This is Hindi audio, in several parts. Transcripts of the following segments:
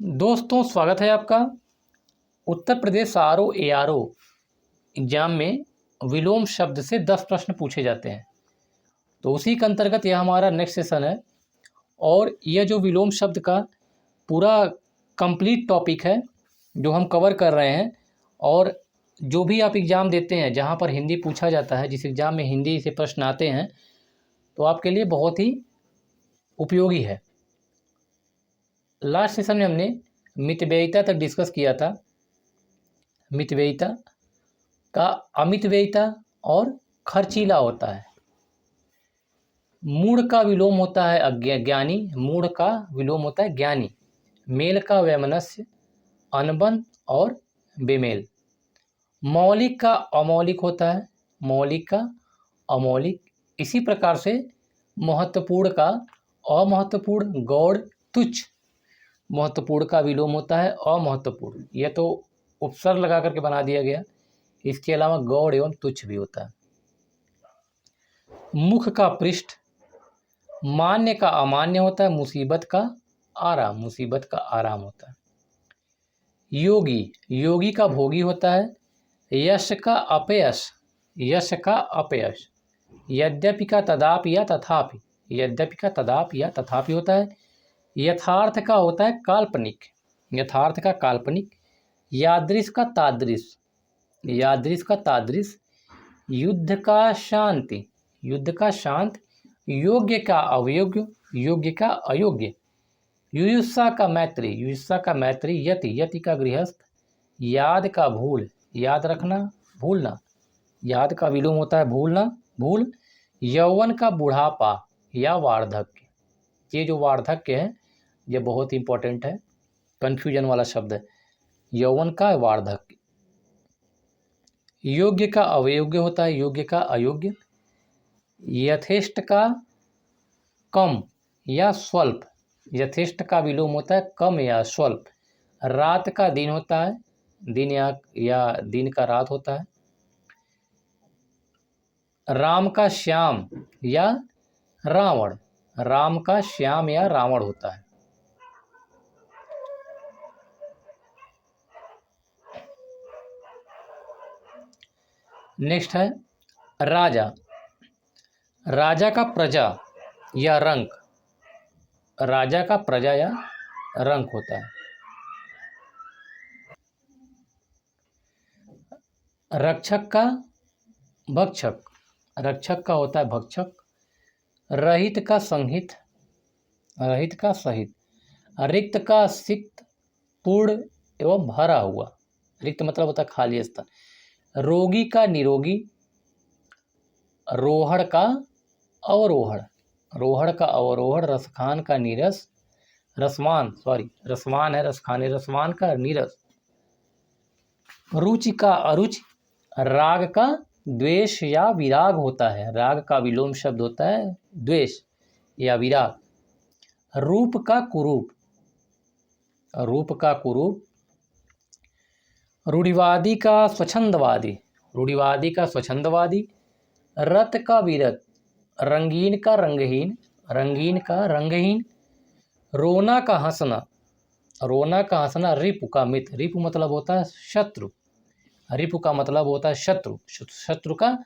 दोस्तों, स्वागत है आपका। Uttar Pradesh RO ARO exam में विलोम शब्द से 10 प्रश्न पूछे जाते हैं। तो उसी के अंतर्गत यह हमारा नेक्स्ट सेशन है और यह जो विलोम शब्द का पूरा कंप्लीट टॉपिक है जो हम कवर कर रहे हैं। और जो भी आप एग्ज़ाम देते हैं जहाँ पर हिंदी पूछा जाता है, जिस एग्ज़ाम में हिंदी से प्रश्न आते हैं, तो आपके लिए बहुत ही उपयोगी है। लास्ट सेशन में हमने मितव्ययिता तक डिस्कस किया था। मितव्ययिता का अमितव्ययिता और खर्चीला होता है। मूढ़ का विलोम होता है ज्ञानी। मूढ़ का विलोम होता है ज्ञानी। मेल का वैमनस्य, अनबन और बेमेल। मौलिक का अमौलिक होता है। मौलिक का अमौलिक। इसी प्रकार से महत्वपूर्ण का अमहत्वपूर्ण, गौड़, तुच्छ। महत्वपूर्ण का विलोम होता है अमहत्वपूर्ण। यह तो उपसर्ग लगा करके बना दिया गया। इसके अलावा गौड़ एवं तुच्छ भी होता है। मुख का पृष्ठ। मान्य का अमान्य होता है। मुसीबत का आराम। मुसीबत का आराम होता है। योगी, योगी का भोगी होता है। यश का अपयश। यश का अपयश। यद्यपि का तदापि या तथापि। यद्यपि का तदापि या तथापि होता है। यथार्थ का होता है काल्पनिक। यथार्थ का काल्पनिक। यादृश का तादृश। यादृश का तादृश। युद्ध का शांति। युद्ध का शांत। योग्य का अवयोग्य। योग्य का अयोग्य। युयुत्सा का मैत्री। युयुत्सा का मैत्री। यति, यति का गृहस्थ। याद का भूल। याद रखना, भूलना। याद का विलोम होता है भूलना, भूल। यौवन का बुढ़ापा या वार्धक्य। ये जो वार्धक्य है ये बहुत इंपॉर्टेंट है, कन्फ्यूजन वाला शब्द है। यौवन का वार्धक्य। योग्य का अवयोग्य होता है। योग्य का अयोग्य। यथेष्ट का कम या स्वल्प। यथेष्ट का विलोम होता है कम या स्वल्प। रात का दिन होता है। दिन या दिन का रात होता है। राम का श्याम या रावण। राम का श्याम या रावण होता है। नेक्स्ट है राजा। राजा का प्रजा या रंक। राजा का प्रजा या रंक होता है। रक्षक का भक्षक। रक्षक का होता है भक्षक। रहित का संहित। रहित का सहित। रिक्त का सिक्त, पूर्ण एवं भरा हुआ। रिक्त मतलब होता है खाली स्थान। रोगी का निरोगी। रोहड़ का अवरोहण। रोहड़ का अवरोहण। रसखान का नीरस। रसमान है रसखाने। रसमान का नीरस। रुचि का अरुचि। राग का द्वेष या विराग होता है। राग का विलोम शब्द होता है द्वेष या विराग। रूप का कुरूप। रूप का कुरूप। रूढ़िवादी का स्वच्छंदवादी। रूढ़िवादी का स्वच्छंदवादी। रत का विरत। रंगीन का रंगहीन। रंगीन का रंगहीन। रोना का हंसना। रोना का हंसना। रिपु का मित्र। रिपु मतलब होता है शत्रु। रिपु का मतलब होता है शत्रु। शत्रु का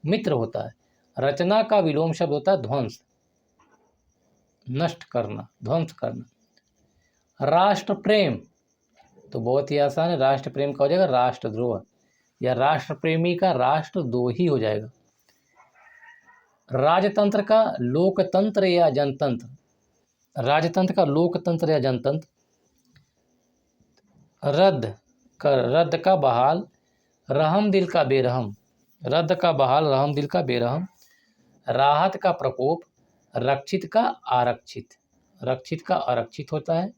मित्र होता है। रचना का विलोम शब्द होता है ध्वंस। नष्ट करना, ध्वंस करना। राष्ट्र प्रेम तो बहुत ही आसान है। राष्ट्र प्रेम का हो जाएगा राष्ट्रद्रोह, या राष्ट्र प्रेमी का राष्ट्रद्रोही हो जाएगा। राजतंत्र का लोकतंत्र या जनतंत्र। राजतंत्र का लोकतंत्र या जनतंत्र। रद्द का बहाल। रहम दिल का बेरहम। रद्द का बहाल, रहम दिल का बेरहम। राहत का प्रकोप। रक्षित का आरक्षित। रक्षित का आरक्षित होता है।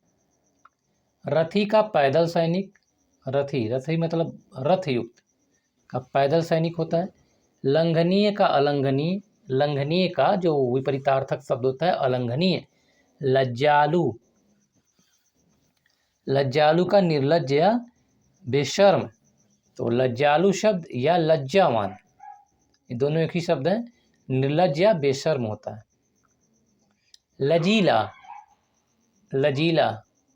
रथी का पैदल सैनिक। रथी, रथी मतलब रथ युक्त का पैदल सैनिक होता है। लंघनीय का अलंघनीय। लंघनीय का जो विपरीतार्थक शब्द होता है अलंघनीय। लज्जालु। लज्जालु का निर्लज्ज या बेशर्म। तो लज्जालु शब्द या लज्जावान, ये दोनों एक ही शब्द है। निर्लज्ज या बेशर्म होता है। लजीला। लजीला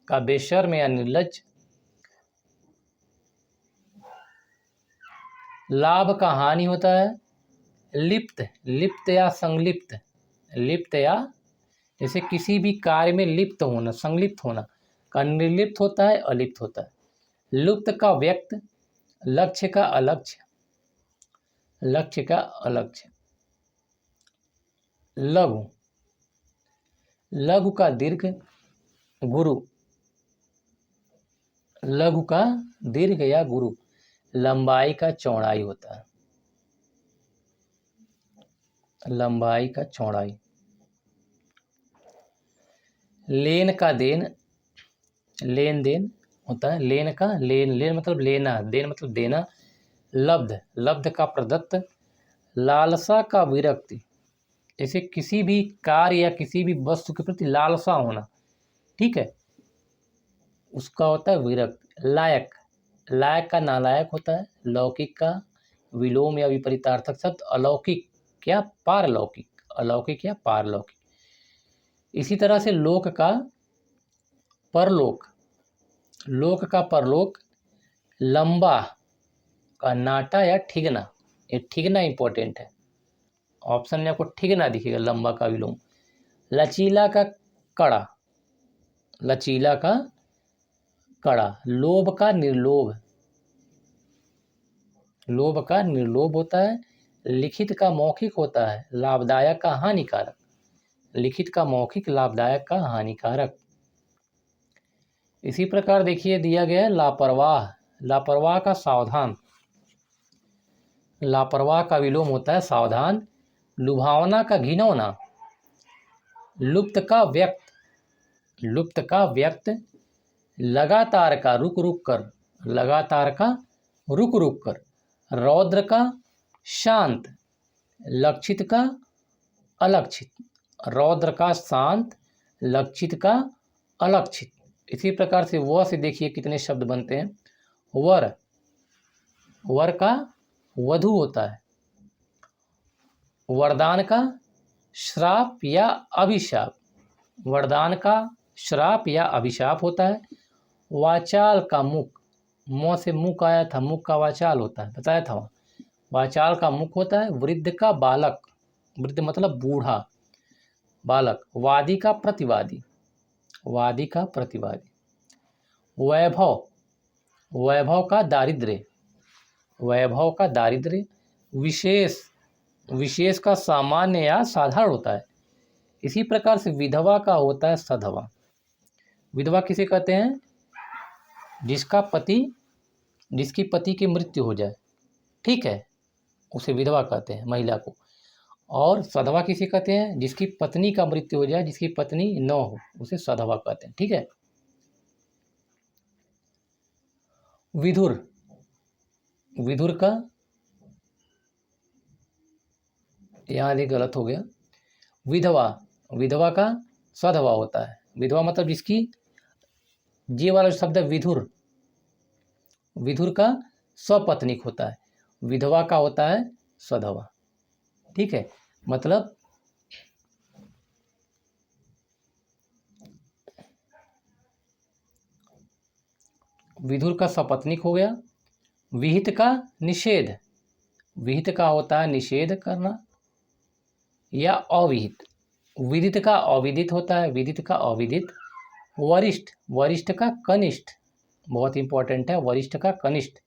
का बेशर्म या निर्लज्ज। लाभ का हानि होता है। लिप्त, लिप्त या संलिप्त, लिप्त या जैसे किसी भी कार्य में लिप्त होना, संलिप्त होना का निर्लिप्त होता है, अलिप्त होता है। लुप्त का व्यक्त, लक्ष्य का अलक्ष्य, लक्ष्य का अलक्ष्य। लघु, लघु का दीर्घ, गुरु, लघु का दीर्घ या गुरु लंबाई का चौड़ाई होता है, लंबाई का चौड़ाई। लेन का देन, लेन देन होता है। लेन का लेन, लेन मतलब लेना, देन मतलब देना। लब्ध, लब्ध का प्रदत्त। लालसा का विरक्ति, जैसे किसी भी कार्य या किसी भी वस्तु के प्रति लालसा होना, ठीक है, उसका होता है विरक्त। लायक, लायक का नालायक होता है। लौकिक का विलोम या विपरीतार्थक शब्द अलौकिक या पारलौकिक, अलौकिक या पारलौकिक। इसी तरह से लोक का परलोक, लोक का परलोक। लंबा का नाटा या ठिगना, ये ठिगना इंपॉर्टेंट है, ऑप्शन में आपको ठिगना दिखेगा, लंबा का विलोम। लचीला का कड़ा, लचीला का कड़ा। लोभ का निर्लोभ, लोभ का निर्लोभ होता है। लिखित का मौखिक होता है। लाभदायक का हानिकारक, लिखित का मौखिक, लाभदायक का हानिकारक। इसी प्रकार देखिए दिया गया है लापरवाह, लापरवाह का सावधान, लापरवाह का विलोम होता है सावधान। लुभावना का घिनौना। लुप्त का व्यक्त, लुप्त का व्यक्त। लगातार का रुक रुक कर, लगातार का रुक रुक कर। रौद्र का शांत, लक्षित का अलक्षित, रौद्र का शांत, लक्षित का अलक्षित। इसी प्रकार से व से देखिए कितने शब्द बनते हैं। वर, वर का वधु होता है। वरदान का श्राप या अभिशाप, वरदान का श्राप या अभिशाप होता है। वाचाल का मुख, मुँह से मुख आया था, मुख का वाचाल होता है, बताया था वहाँ। वाचाल का मुख होता है। वृद्ध का बालक, वृद्ध मतलब बूढ़ा, बालक। वादी का प्रतिवादी, वादी का प्रतिवादी। वैभव, वैभव का दारिद्र्य, वैभव का दारिद्र्य। विशेष, विशेष का सामान्य या साधारण होता है। इसी प्रकार से विधवा का होता है सधवा। विधवा किसे कहते हैं? जिसका पति, जिसकी पति की मृत्यु हो जाए, ठीक है, उसे विधवा कहते हैं, महिला को। और सधवा किसे कहते हैं? जिसकी पत्नी का मृत्यु हो जाए, जिसकी पत्नी न हो, उसे सधवा कहते हैं, ठीक है। विधुर, विधुर का यहाँ भी गलत हो गया। विधवा, विधवा का सधवा होता है। विधवा मतलब जिसकी, ये वाला शब्द है विधुर, विधुर का सपत्नीक होता है। विधवा का होता है सधवा, ठीक है। मतलब विधुर का सपत्नीक हो गया। विहित का निषेध, विहित का होता है निषेध करना या अविहित। विदित का अविदित होता है, विदित का अविदित। वरिष्ठ, वरिष्ठ का कनिष्ठ, बहुत इंपॉर्टेंट है, वरिष्ठ का कनिष्ठ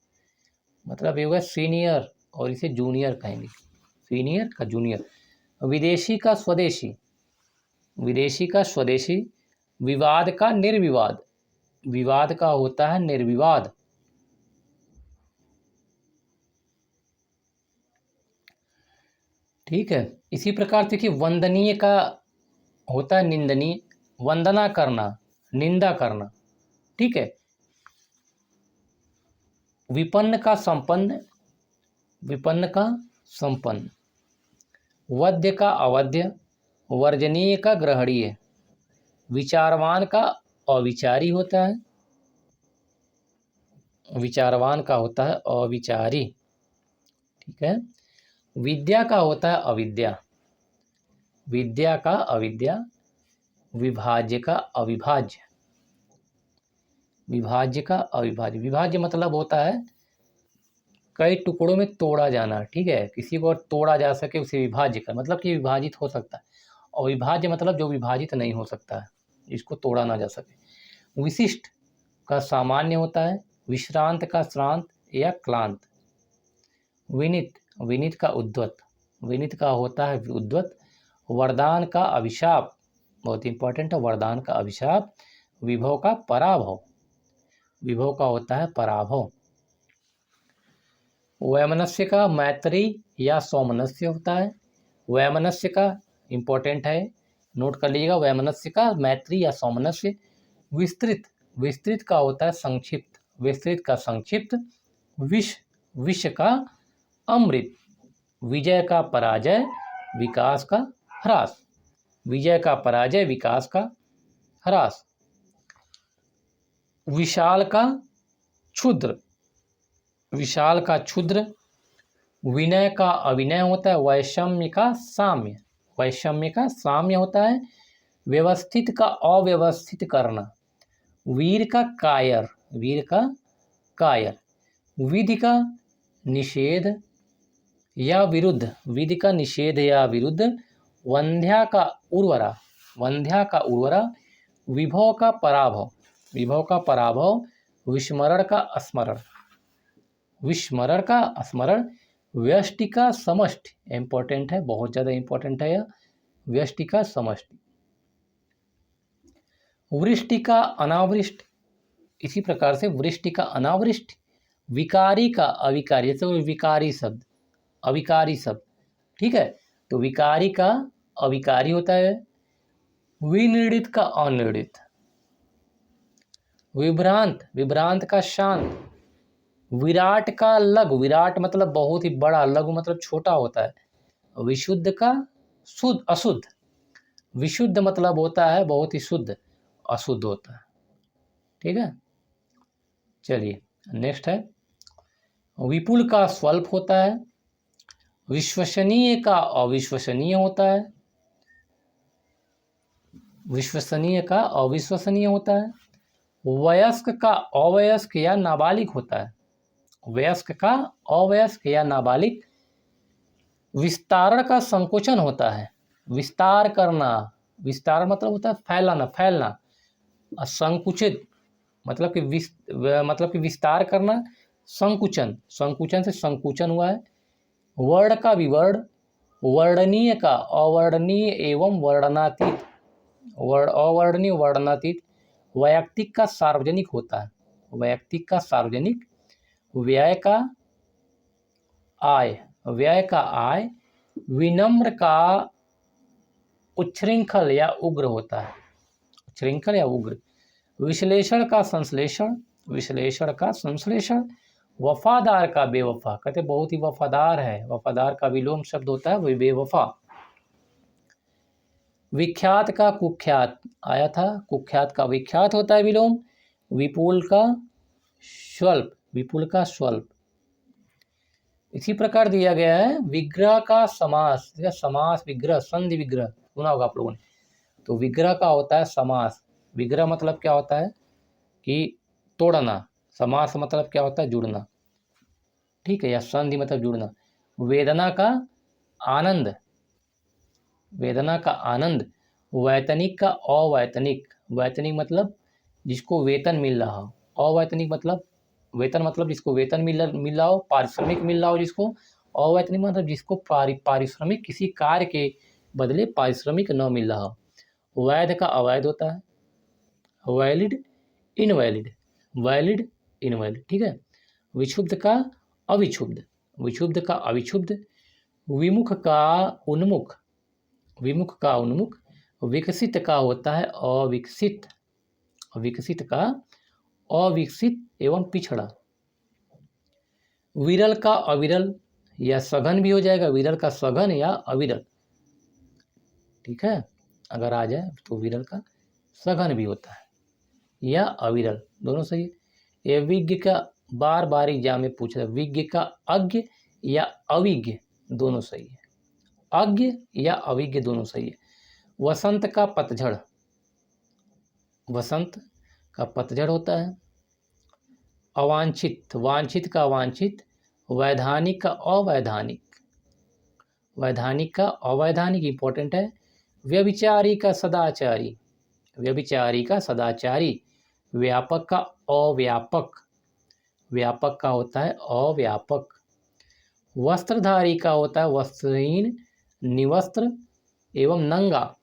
मतलब ये हुआ सीनियर, और इसे जूनियर कहेंगे, सीनियर का जूनियर। विदेशी का स्वदेशी, विदेशी का स्वदेशी। विवाद का निर्विवाद, विवाद का होता है निर्विवाद। ठीक है। इसी प्रकार देखिए वंदनीय का होता है निंदनीय, वंदना करना, निंदा करना, ठीक है। विपन्न का संपन्न, विपन्न का संपन्न। वध्य का अवध्य, वर्जनीय का ग्रहणीय। विचारवान का अविचारी होता है, विचारवान का होता है अविचारी, ठीक है। विद्या का होता है अविद्या, विद्या का अविद्या। विभाज्य का अविभाज्य, विभाज्य का अविभाज्य। विभाज्य मतलब होता है कई टुकड़ों में तोड़ा जाना, ठीक है, किसी को तोड़ा जा सके उसे विभाज्य का मतलब कि विभाजित हो सकता है। और विभाज्य मतलब जो विभाजित नहीं हो सकता है, इसको तोड़ा ना जा सके। विशिष्ट का सामान्य होता है, विश्रांत का श्रांत या क्लांत। विनित, विनित का उद्धत, विनित का होता है उद्धत। वरदान का अभिशाप, बहुत इंपॉर्टेंट है, वरदान का अभिशाप। विभव का पराभव, विभव का होता है पराभव। वैमनस्य का मैत्री या सौमनस्य होता है। वैमनस्य का इंपॉर्टेंट है, नोट कर लीजिएगा, वैमनस्य का मैत्री या सौमनस्य। विस्तृत, विस्तृत का होता है संक्षिप्त, विस्तृत का संक्षिप्त। विष, विष का अमृत। विजय का पराजय, विकास का ह्रास। विजय का पराजय, विकास का ह्रास। विशाल का क्षुद्र, विशाल का क्षुद्र। विनय का अविनय होता है। वैषम्य का साम्य, वैषम्य का साम्य होता है। व्यवस्थित का अव्यवस्थित करना। वीर का कायर, वीर का कायर। विधि का निषेध या विरुद्ध, विधि का निषेध या विरुद्ध। वंध्या का उर्वरा, वंध्या का उर्वरा। विभव का पराभव, विभव का पराभव। विस्मरण का स्मरण, विस्मरण का स्मरण। व्यष्टि का समष्टि, इंपॉर्टेंट है, बहुत ज़्यादा इंपॉर्टेंट है यह, व्यष्टि का समष्टि। वृष्टि का अनावृष्टि, इसी प्रकार से वृष्टि का अनावृष्टि। विकारी का अविकारी, जैसे विकारी शब्द, अविकारी शब्द, ठीक है, तो विकारी का अविकारी होता है। विनिर्णित का अनिर्णित। विभ्रांत, विभ्रांत का शांत। विराट का लघु, विराट मतलब बहुत ही बड़ा, लघु मतलब छोटा होता है। विशुद्ध का शुद्ध, अशुद्ध। विशुद्ध मतलब होता है बहुत ही शुद्ध, अशुद्ध होता है, ठीक है। चलिए नेक्स्ट है, विपुल का स्वल्प होता है। विश्वसनीय का अविश्वसनीय होता है। विश्वसनीय का अविश्वसनीय होता है। वयस्क का अवयस्क या नाबालिग होता है। वयस्क का अवयस्क या नाबालिग। विस्तारण का संकोचन होता है। विस्तार करना, विस्तार मतलब होता है फैलाना, फैलना। संकुचित मतलब कि विस्तार करना। संकुचन, संकुचन से संकुचन हुआ है। वर्ण का विवर्ण। वर्णनीय का अवर्णनीय एवं वर्णनातीत, अवर्णनीय वर्णनातीत। वैयक्तिक का सार्वजनिक होता है, वैयक्तिक का सार्वजनिक। व्यय का आय, व्यय का आय। विनम्र का उच्छृंखल या उग्र होता है, उच्छृंखल या उग्र। विश्लेषण का संश्लेषण, विश्लेषण का संश्लेषण। वफादार का बेवफा, कहते बहुत ही वफादार है, वफादार का विलोम शब्द होता है वही बेवफा। विख्यात का कुख्यात आया था, कुख्यात का विख्यात होता है विलोम। विपुल का स्वल्प, विपुल का स्वल्प। इसी प्रकार दिया गया है विग्रह का समास, या समास विग्रह, संधि विग्रह सुना होगा आप लोगों ने। तो विग्रह का होता है समास। विग्रह मतलब क्या होता है कि तोड़ना, समास मतलब क्या होता है जुड़ना, ठीक है, या संधि मतलब जुड़ना। वेदना का आनंद, वेदना का आनंद। वैतनिक का अवैतनिक, वैतनिक मतलब जिसको वेतन मिल रहा हो। अवैतनिक मतलब वेतन मतलब जिसको वेतन मिल रहा हो, पारिश्रमिक मिल रहा हो जिसको। अवैतनिक मतलब जिसको पारिश्रमिक, किसी कार्य के बदले पारिश्रमिक न मिल रहा हो। वैध का अवैध होता है। वैलिड, इनवैलिड, वैलिड, इनवैलिड, ठीक है। विक्षुब्ध का अविक्षुब्ध, विक्षुब्ध का अविक्षुब्ध। विमुख का उन्मुख, विमुख का उन्मुख। विकसित का होता है अविकसित, विकसित का अविकसित एवं पिछड़ा। विरल का अविरल या सघन भी हो जाएगा, विरल का सघन या अविरल, ठीक है, अगर आ जाए तो विरल का सघन भी होता है या अविरल, दोनों सही है। ये विज्ञ का बार बार एग्जाम में पूछ रहा है, विज्ञ का अज्ञ या अविज्ञ दोनों सही है, अज्ञ या अविज्ञ दोनों सही है। वसंत का पतझड़, वसंत का पतझड़ होता है। अवांछित, वांछित का अवांछित, वैधानिक का अवैधानिक, वैधानिक का अवैधानिक इंपॉर्टेंट है। व्यभिचारी का सदाचारी, व्यभिचारी का सदाचारी। व्यापक का अव्यापक, व्यापक का होता है अव्यापक। वस्त्रधारी का होता है वस्त्रहीन, निवस्त्र एवं नंगा।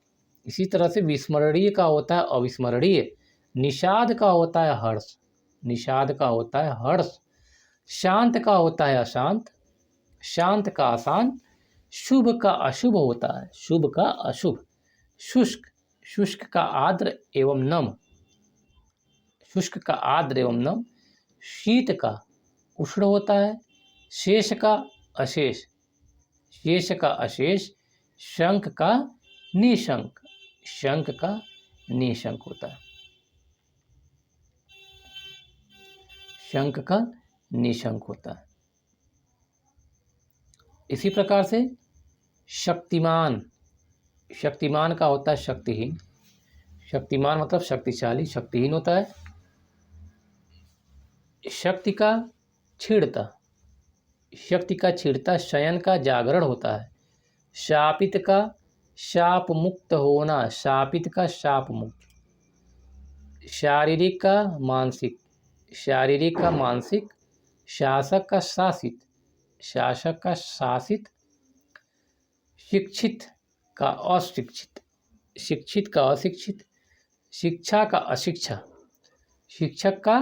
इसी तरह से विस्मरणीय का होता है अविस्मरणीय। निषाद का होता है हर्ष, निषाद का होता है हर्ष। शांत का होता है अशांत, शांत का अशांत। शुभ का अशुभ होता है, शुभ का अशुभ। शुष्क, शुष्क का आर्द्र एवं नम, शुष्क का आर्द्र एवं नम। शीत का उष्ण होता है। शेष का अशेष, शेष का अशेष। शंख का निशंक, शंख का निशंक होता है, शंख का निशंक होता है। इसी प्रकार से शक्तिमान, शक्तिमान का होता है शक्तिहीन, शक्तिमान मतलब शक्तिशाली, शक्तिहीन होता है। शक्ति का छीड़ता, शक्ति का छीड़ता। शयन का जागरण होता है। शापित का शाप मुक्त होना, शापित का शाप मुक्त। शारीरिक का मानसिक, शारीरिक का मानसिक। शासक का शासित, शासक का शासित। शिक्षित का अशिक्षित, शिक्षित का अशिक्षित। शिक्षा का अशिक्षा, शिक्षक का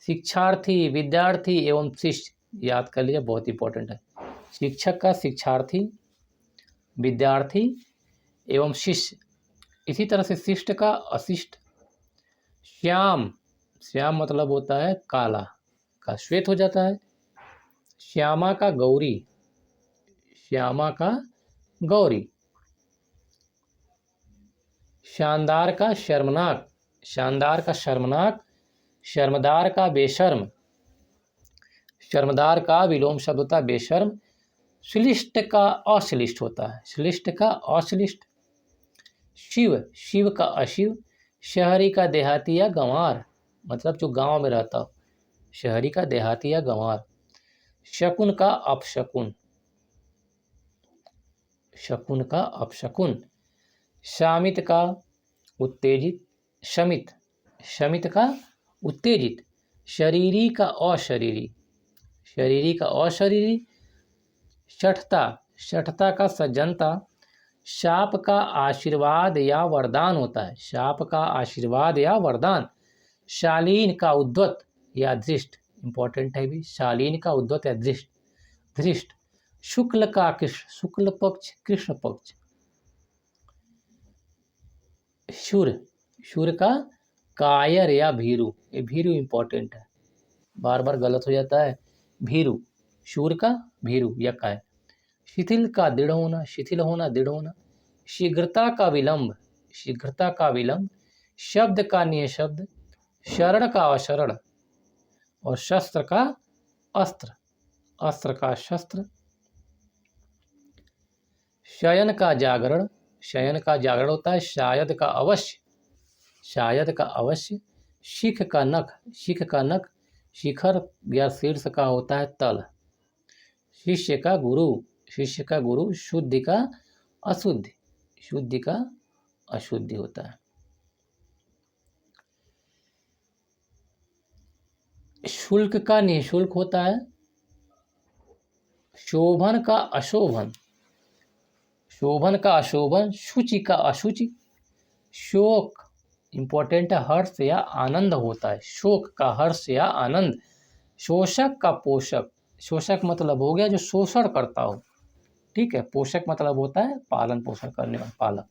शिक्षार्थी, विद्यार्थी एवं शिष्य। याद कर लीजिए, बहुत इंपॉर्टेंट है। शिक्षक का शिक्षार्थी, विद्यार्थी एवं शिष्य। इसी तरह से शिष्ट का अशिष्ट। श्याम, श्याम मतलब होता है काला, का श्वेत हो जाता है। श्यामा का गौरी, श्यामा का गौरी। शानदार का शर्मनाक, शानदार का शर्मनाक। शर्मदार का बेशर्म, शर्मदार का विलोम शब्द होता है बेशर्म। श्लिष्ट का अश्लिष्ट होता है, श्लिष्ट का अश्लिष्ट। शिव, शिव का अशिव। शहरी का देहाती या गंवार, मतलब जो गांव में रहता हो, शहरी का देहाती या गंवार। शकुन का अपशकुन, शकुन का अपशकुन। शामित का उत्तेजित, शमित, शमित का उत्तेजित। शरीरी का अशरीरी, शरीरी का अशरीरी। शठता, शठता का सज्जनता। शाप का आशीर्वाद या वरदान होता है, शाप का आशीर्वाद या वरदान। शालीन का उद्धत या दृष्ट, इंपॉर्टेंट है भी। शालीन का उद्धत या दृष्ट, धृष्ट। शुक्ल का कृष्ण, शुक्ल पक्ष कृष्ण पक्ष। शूर, शूर का कायर या भीरू, ये भीरू इंपॉर्टेंट है, बार बार गलत हो जाता है। भीरू, शूर का भीरू या काय। शिथिल का दृढ़ होना, शिथिल होना, दृढ़ होना। शीघ्रता का विलंब, शीघ्रता का विलंब। शब्द का निःशब्द। शरण का अशरण और शस्त्र का अस्त्र, अस्त्र का शस्त्र। शयन का जागरण, शयन का जागरण होता है। शायद का अवश्य, शायद का अवश्य। शिख का नख, शिख का नख। शिखर या शीर्ष का होता है तल। शिष्य का गुरु, शिष्य का गुरु। शुद्धि का अशुद्धि, शुद्धि का अशुद्धि होता है। शुल्क का निःशुल्क होता है। शोभन का अशोभन, शोभन का अशोभन। शुचि का अशुचि। शोक इंपॉर्टेंट है, हर्ष या आनंद होता है, शोक का हर्ष या आनंद। शोषक का पोषक, शोषक मतलब हो गया जो शोषण करता हो, ठीक है। पोषक मतलब होता है पालन पोषण करने वाला, पालक।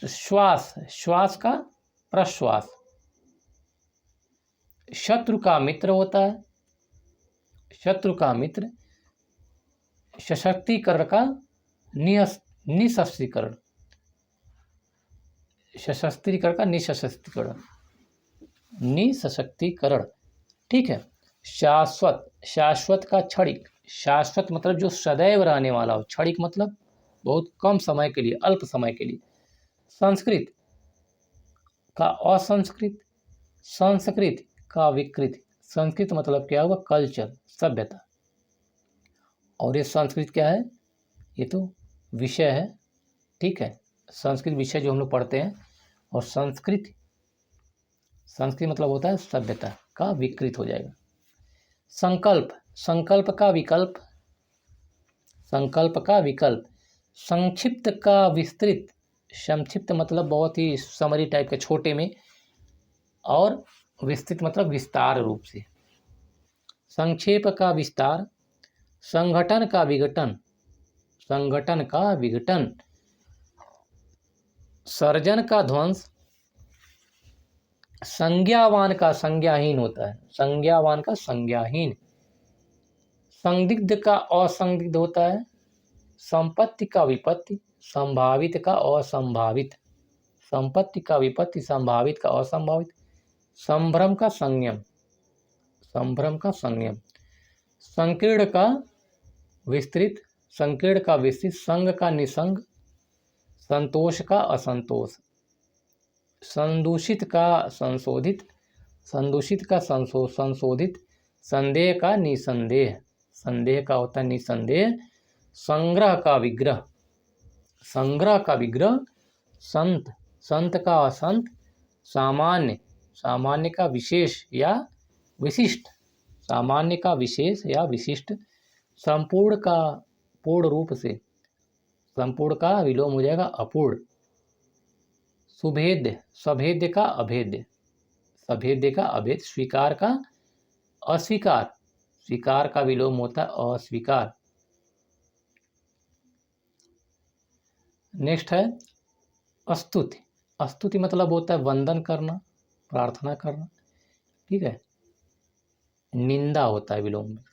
श्वास, श्वास का प्रश्वास। शत्रु का मित्र होता है, शत्रु का मित्र। सशक्तिकरण का निसशक्तिकरण, सशक्तिकरण का निसशक्तिकरण, निसशक्तिकरण, ठीक है। शाश्वत, शाश्वत का क्षणिक, शाश्वत मतलब जो सदैव रहने वाला हो, क्षणिक मतलब बहुत कम समय के लिए, अल्प समय के लिए। संस्कृत का असंस्कृत। संस्कृत का विकृत, संस्कृत मतलब क्या हुआ, कल्चर, सभ्यता। और ये संस्कृत क्या है, ये तो विषय है, ठीक है, संस्कृत विषय जो हम लोग पढ़ते हैं। और संस्कृत, संस्कृत मतलब होता है सभ्यता का विकृत हो जाएगा। संकल्प, संकल्प का विकल्प, संकल्प का विकल्प। संक्षिप्त का विस्तृत, संक्षिप्त मतलब बहुत ही समरी टाइप के, छोटे में, और विस्तृत मतलब विस्तार रूप से। संक्षेप का विस्तार। संगठन का विघटन, संगठन का विघटन। सर्जन का ध्वंस। संज्ञावान का संज्ञाहीन होता है, संज्ञावान का संज्ञाहीन। संदिग्ध का असंदिग्ध होता है। संपत्ति का विपत्ति, संभावित का असंभावित, संपत्ति का विपत्ति, संभावित का असंभावित। संभ्रम का संयम, संभ्रम का संयम। संकीर्ण का विस्तृत, संकीर्ण का विस्तृत। संग का निसंग, संतोष का असंतोष। संदूषित का संशोधित, संदूषित का संशोधित। संदेह का निसंदेह, संदेह का होता है निसंदेह। संग्रह का विग्रह, संग्रह का विग्रह। संत, संत का असंत। सामान्य, सामान्य का विशेष या विशिष्ट, सामान्य का विशेष या विशिष्ट। संपूर्ण का पूर्ण रूप से, संपूर्ण का विलोम हो जाएगा अपूर्ण। सुभेद्य, सभेद्य का अभेद्य, सभेद्य का अभेद। स्वीकार का अस्वीकार, स्वीकार का विलोम होता है अस्वीकार। नेक्स्ट है स्तुति, स्तुति मतलब होता है वंदन करना, प्रार्थना करना, ठीक है। निंदा होता है विलोम में।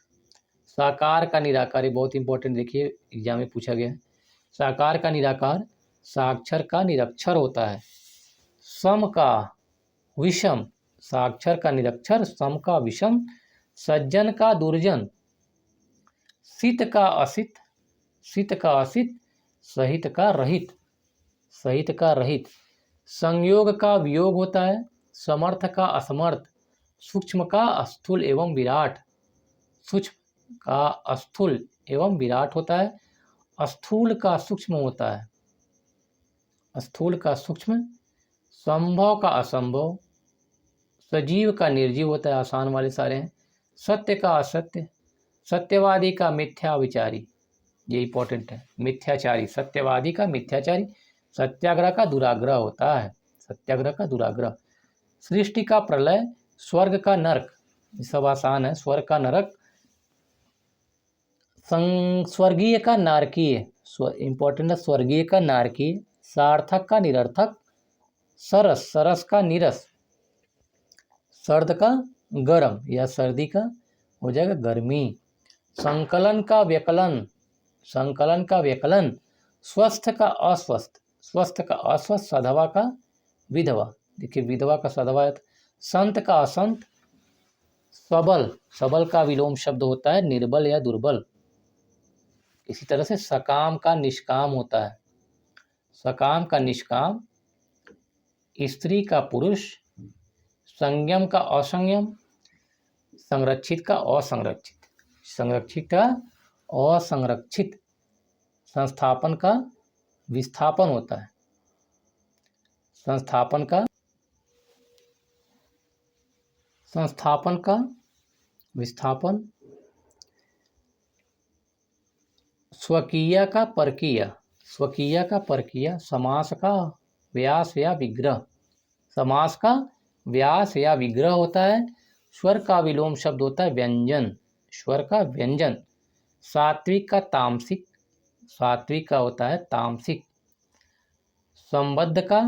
साकार का निराकार, ये बहुत इंपॉर्टेंट, देखिए एग्जाम में पूछा गया है। साकार का निराकार, साक्षर का निरक्षर होता है। सम का विषम, साक्षर का निरक्षर, सम का विषम। सज्जन का दुर्जन। सित का असित, सित का असित। सहित का रहित, सहित का रहित। संयोग का वियोग होता है। समर्थ का असमर्थ। सूक्ष्म का स्थूल एवं विराट, सूक्ष्म का स्थूल एवं विराट होता है। स्थूल का सूक्ष्म होता है, स्थूल का सूक्ष्म। संभव का असंभव। सजीव का निर्जीव होता है, आसान वाले सारे हैं। सत्य का असत्य। सत्यवादी का मिथ्या विचारी, ये इंपॉर्टेंट है, मिथ्याचारी, सत्यवादी का मिथ्याचारी। सत्याग्रह का दुराग्रह होता है, सत्याग्रह का दुराग्रह। सृष्टि का प्रलय। स्वर्ग का नरक, ये सब आसान है। स्वर्ग का नरक। स्वर्गीय का नारकीय, इंपॉर्टेंट है, स्वर्गीय का नारकीय। सार्थक का निरर्थक। सरस, सरस का नीरस। सर्द का गर्म या सर्दी का हो जाएगा गर्मी। संकलन का व्यकलन, संकलन का व्यकलन। स्वस्थ का अस्वस्थ, स्वस्थ का अस्वस्थ। सधवा का विधवा, देखिए विधवा का सधवा है। संत का असंत। सबल, सबल का विलोम शब्द होता है निर्बल या दुर्बल। इसी तरह से सकाम का निष्काम होता है, सकाम का निष्काम। स्त्री का पुरुष। संयम का असंयम। संरक्षित का असंरक्षित, संरक्षित का असंरक्षित। संस्थापन का विस्थापन होता है, संस्थापन का, संस्थापन का विस्थापन। स्वकीय का परकीय, स्वकीय का परकीय। समास का व्यास या विग्रह, समास का व्यास या विग्रह होता है। स्वर का विलोम शब्द होता है व्यंजन, स्वर का व्यंजन। सात्विक का तामसिक, सात्विक का होता है तामसिक। संबद्ध का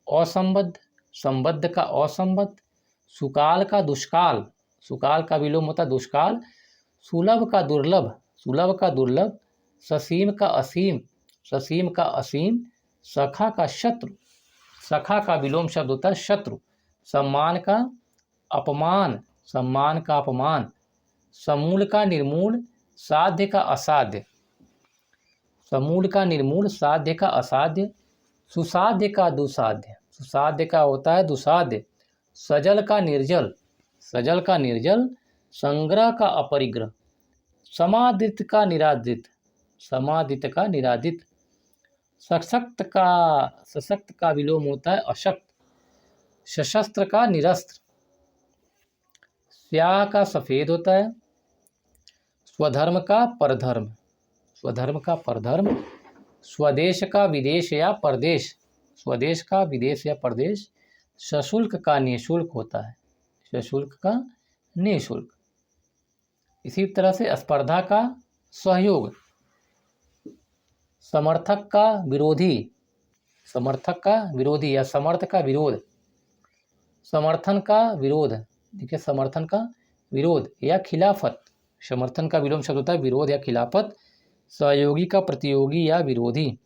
असंबद्ध, संबद्ध का असंबद्ध। सुकाल का दुष्काल, सुकाल का विलोम होता है दुष्काल। सुलभ का दुर्लभ, सुलभ का दुर्लभ। ससीम का असीम, ससीम का असीम। सखा का शत्रु, सखा का विलोम शब्द होता है शत्रु। सम्मान का अपमान, सम्मान का अपमान। समूल का निर्मूल। साध्य का असाध्य, समूल का निर्मूल। साध्य का असाध्य। सुसाध्य का दुसाध्य, सुसाध्य का होता है दुसाध्य। सजल का निर्जल, सजल का निर्जल, संग्रह का अपरिग्रह, समादित का निरादित, समादित का निरादित, सशक्त का विलोम होता है अशक्त, सशस्त्र का निरस्त्र, स्याह का सफेद होता है, स्वधर्म का परधर्म, स्वधर्म का परधर्म, स्वदेश का विदेश या परदेश, स्वदेश का विदेश या परदेश, सशुल्क का निःशुल्क होता है, सशुल्क का निःशुल्क। इसी तरह से स्पर्धा का सहयोग, समर्थक का विरोधी, समर्थक का विरोधी या समर्थ का विरोध, समर्थन का विरोध, देखिए समर्थन का विरोध या खिलाफत, समर्थन का विलोम शब्द होता है विरोध या खिलाफत, सहयोगी का प्रतियोगी या विरोधी,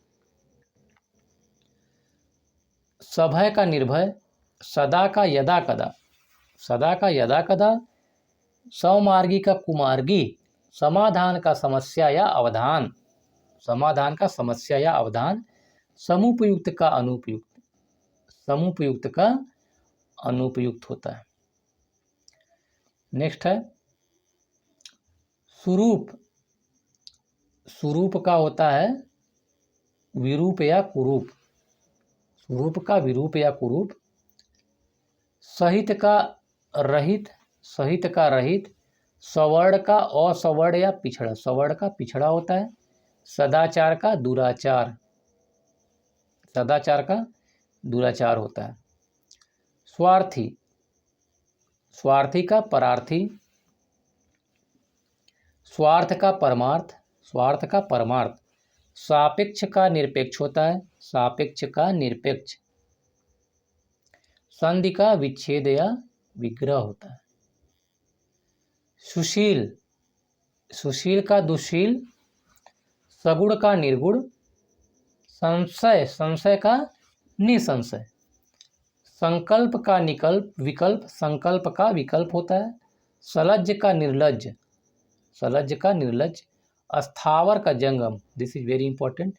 सभय का निर्भय, सदा का यदा कदा, सदा का यदा कदा, सममार्गी का कुमार्गी, समाधान का समस्या या अवधान, समाधान का समस्या या अवधान, समुपयुक्त का अनुपयुक्त, समुपयुक्त का अनुपयुक्त होता है। नेक्स्ट है स्वरूप, स्वरूप का होता है विरूप या कुरूप, स्वरूप का विरूप या कुरूप, सहित का रहित, सहित का रहित, सवर्ण का असवर्ण या पिछड़ा, सवर्ण का पिछड़ा होता है, सदाचार का दुराचार, सदाचार का दुराचार होता है, स्वार्थी, स्वार्थी का परार्थी, स्वार्थ का परमार्थ, स्वार्थ का परमार्थ, सापेक्ष का निरपेक्ष होता है, सापेक्ष का निरपेक्ष, संधि का विच्छेद या विग्रह होता है, सुशील, सुशील का दुशील, सगुण का निर्गुण, संशय, संशय का निसंशय, संकल्प का निकल्प विकल्प, संकल्प का विकल्प होता है, सलज्ज का निर्लज्ज, सलज्ज का निर्लज्ज, अस्थावर का जंगम, दिस इज वेरी इंपॉर्टेंट,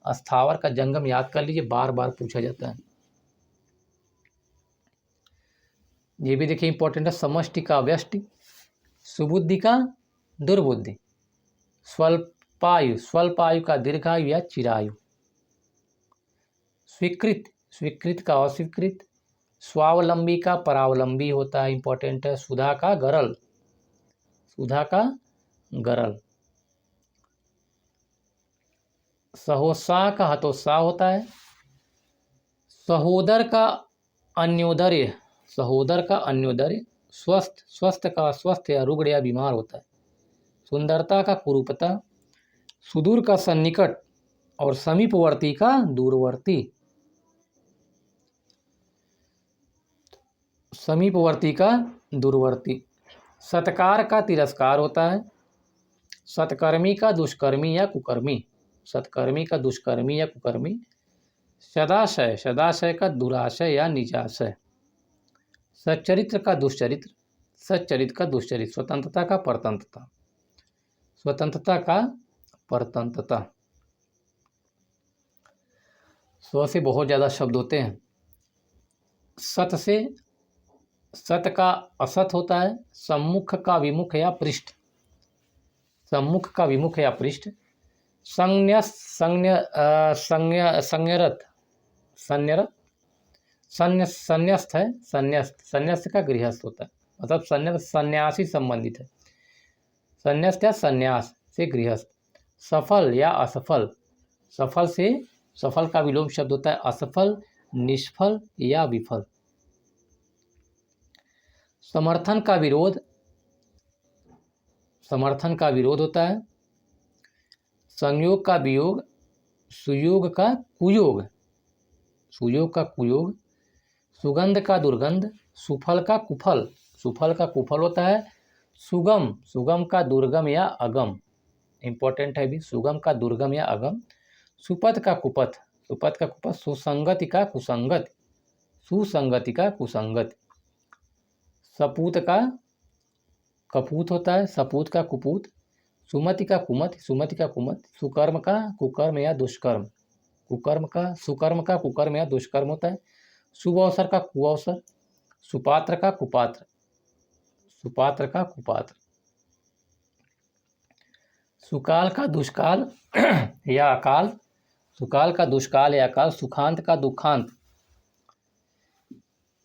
अस्थावर का जंगम याद कर लीजिए, बार बार पूछा जाता है। ये भी देखिए इंपॉर्टेंट है, समष्टि का व्यष्टि, सुबुद्धि का दुर्बुद्धि, स्वल्पायु, स्वल्पायु का दीर्घायु या चिरायु, स्वीकृत, स्वीकृत का अस्वीकृत, स्वावलंबी का परावलंबी होता है, इंपॉर्टेंट है, सुधा का गरल, सुधा का गरल, सहोत्साह का हतोत्साह होता है, सहोदर का अन्योदर्य, सहोदर का अन्योदर्य, स्वस्थ, स्वस्थ का स्वस्थ या रुग्ण या बीमार होता है, सुंदरता का कुरूपता, सुदूर का सन्निकट और समीपवर्ती का दूरवर्ती, समीपवर्ती का दूरवर्ती, सत्कार का तिरस्कार होता है, सत्कर्मी का दुष्कर्मी या कुकर्मी, सत्कर्मी का दुष्कर्मी या कुकर्मी, सदाशय, सदाशय का दुराशय या निजाशय, सच्चरित्र का दुष्चरित्र, सच्चरित्र का दुष्चरित्र, स्वतंत्रता का परतंत्रता, स्वतंत्रता का परतंत्रता। स्व से बहुत ज़्यादा शब्द होते हैं, सत से, सत का असत होता है, सम्मुख का विमुख या पृष्ठ, सम्मुख का विमुख या पृष्ठ, संन्यस्त, संन्यरत, संन्यरत, संन्यस्त है, संन्यस्त, संन्यस्त का गृहस्थ होता है, मतलब संन्यस्त सन्यासी संबंधित है, संन्यस्त या संन्यास से गृहस्थ, सफल या असफल, सफल से, सफल का विलोम शब्द होता है असफल, निष्फल या विफल, समर्थन का विरोध, समर्थन का विरोध होता है, संयोग का वियोग, सुयोग का कुयोग, सुयोग का कुयोग, सुगंध का दुर्गंध, सुफल का कुफल, सुफल का कुफल होता है, सुगम, सुगम का दुर्गम या अगम, इंपॉर्टेंट है भी, सुगम का दुर्गम या अगम, सुपथ का कुपथ, सुपथ का कुपथ, सुसंगति का कुसंगत, सुसंगति का कुसंगत, सपूत का कपूत होता है, सपूत का कुपूत, सुमति का कुमत, सुमति का कुमत, सुकर्म का कुकर्म या दुष्कर्म, कुकर्म का सुकर्म का कुकर्म या दुष्कर्म होता है, शुभ अवसर का कुअवसर, सुपात्र का कुपात्र, सुपात्र का कुपात्र। सुकाल का दुष्काल या अकाल, सुकाल का दुष्काल या अकाल। सुखांत का दुखांत,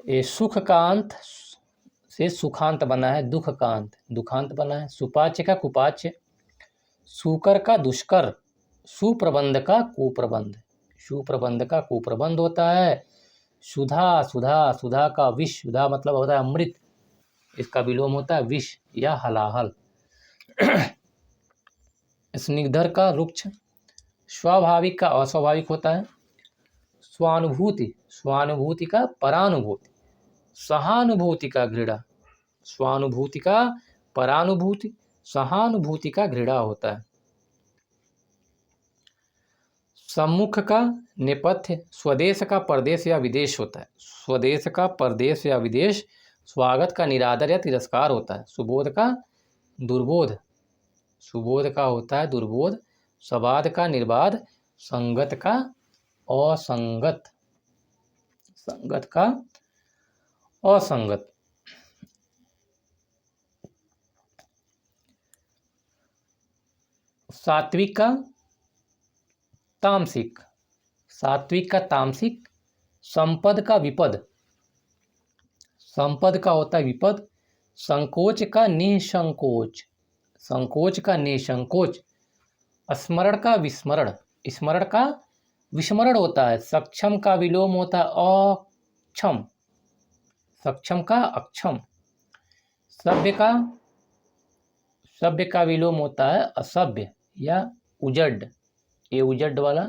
ये सुख का अंत से सुखांत बना है, दुख का अंत दुखांत बना है। सुपाच्य का कुपाच्य। सुकर का दुष्कर, सुप्रबंध का कुप्रबंध, सुप्रबंध का कुप्रबंध होता है। सुधा, सुधा, सुधा का विष, सुधा मतलब होता है अमृत, इसका विलोम होता है विष या हलाहल। स्निग्धर का रुक्ष। स्वाभाविक का अस्वाभाविक होता है। स्वानुभूति, स्वानुभूति का परानुभूति। सहानुभूति का घृणा, स्वानुभूति का परानुभूति, सहानुभूति का घृणा होता है। सम्मुख का नेपथ्य। स्वदेश का परदेश या विदेश होता है, स्वदेश का परदेश या विदेश। स्वागत का निरादर या तिरस्कार होता है। सुबोध का दुर्बोध, सुबोध का होता है दुर्बोध। सवाद का निर्बाध। संगत का असंगत, संगत का असंगत। सात्विक का तामसिक, सात्विक का तामसिक। संपद का विपद, संपद का होता है विपद। संकोच का निसंकोच, संकोच का निसंकोच। स्मरण का विस्मरण, स्मरण का विस्मरण होता है। सक्षम का विलोम होता है अक्षम, सक्षम का अक्षम। सभ्य का, सभ्य का विलोम होता है असभ्य या उजड, ये उजड वाला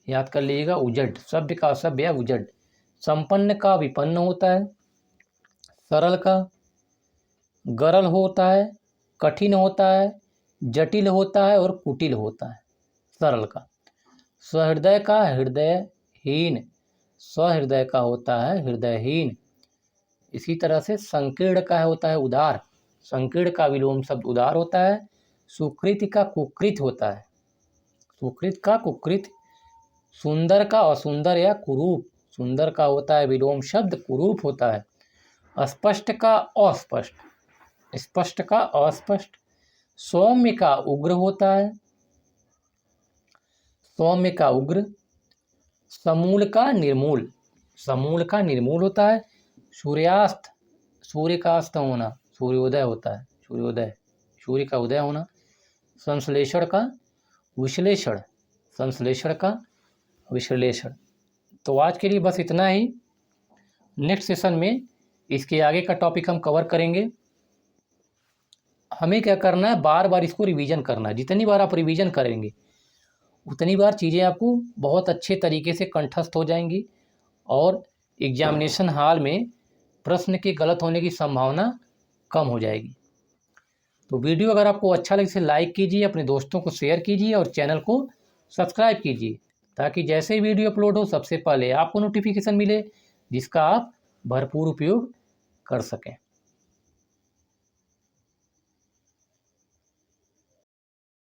याद कर लीजिएगा, उजड। सभ्य का असभ्य या उजड। संपन्न का विपन्न होता है। सरल का गरल होता है, कठिन होता है, जटिल होता है और कुटिल होता है, सरल का। सहृदय का हृदयहीन, सहृदय का होता है हृदयहीन। इसी तरह से संकीर्ण का होता है उदार, संकीर्ण का विलोम शब्द उदार होता है। सुकृत का कुकृत होता है, सुकृत का कुकृत। सुंदर का असुंदर या कुरूप, सुंदर का होता है विलोम शब्द कुरूप होता है। स्पष्ट का अस्पष्ट, स्पष्ट का अस्पष्ट। सौम्य का उग्र होता है, सौम्य का उग्र। समूल का निर्मूल, समूल का निर्मूल होता है। सूर्यास्त, सूर्य का अस्त होना, सूर्योदय होता है सूर्योदय, सूर्य का उदय होना। संश्लेषण का विश्लेषण, संश्लेषण का विश्लेषण। तो आज के लिए बस इतना ही। नेक्स्ट सेशन में इसके आगे का टॉपिक हम कवर करेंगे। हमें क्या करना है, बार बार इसको रिवीजन करना है। जितनी बार आप रिवीजन करेंगे उतनी बार चीज़ें आपको बहुत अच्छे तरीके से कंठस्थ हो जाएंगी और एग्जामिनेशन हॉल में प्रश्न के गलत होने की संभावना कम हो जाएगी। तो वीडियो अगर आपको अच्छा लगे इसे लाइक कीजिए, अपने दोस्तों को शेयर कीजिए और चैनल को सब्सक्राइब कीजिए ताकि जैसे ही वीडियो अपलोड हो सबसे पहले आपको नोटिफिकेशन मिले, जिसका आप भरपूर उपयोग कर सकें।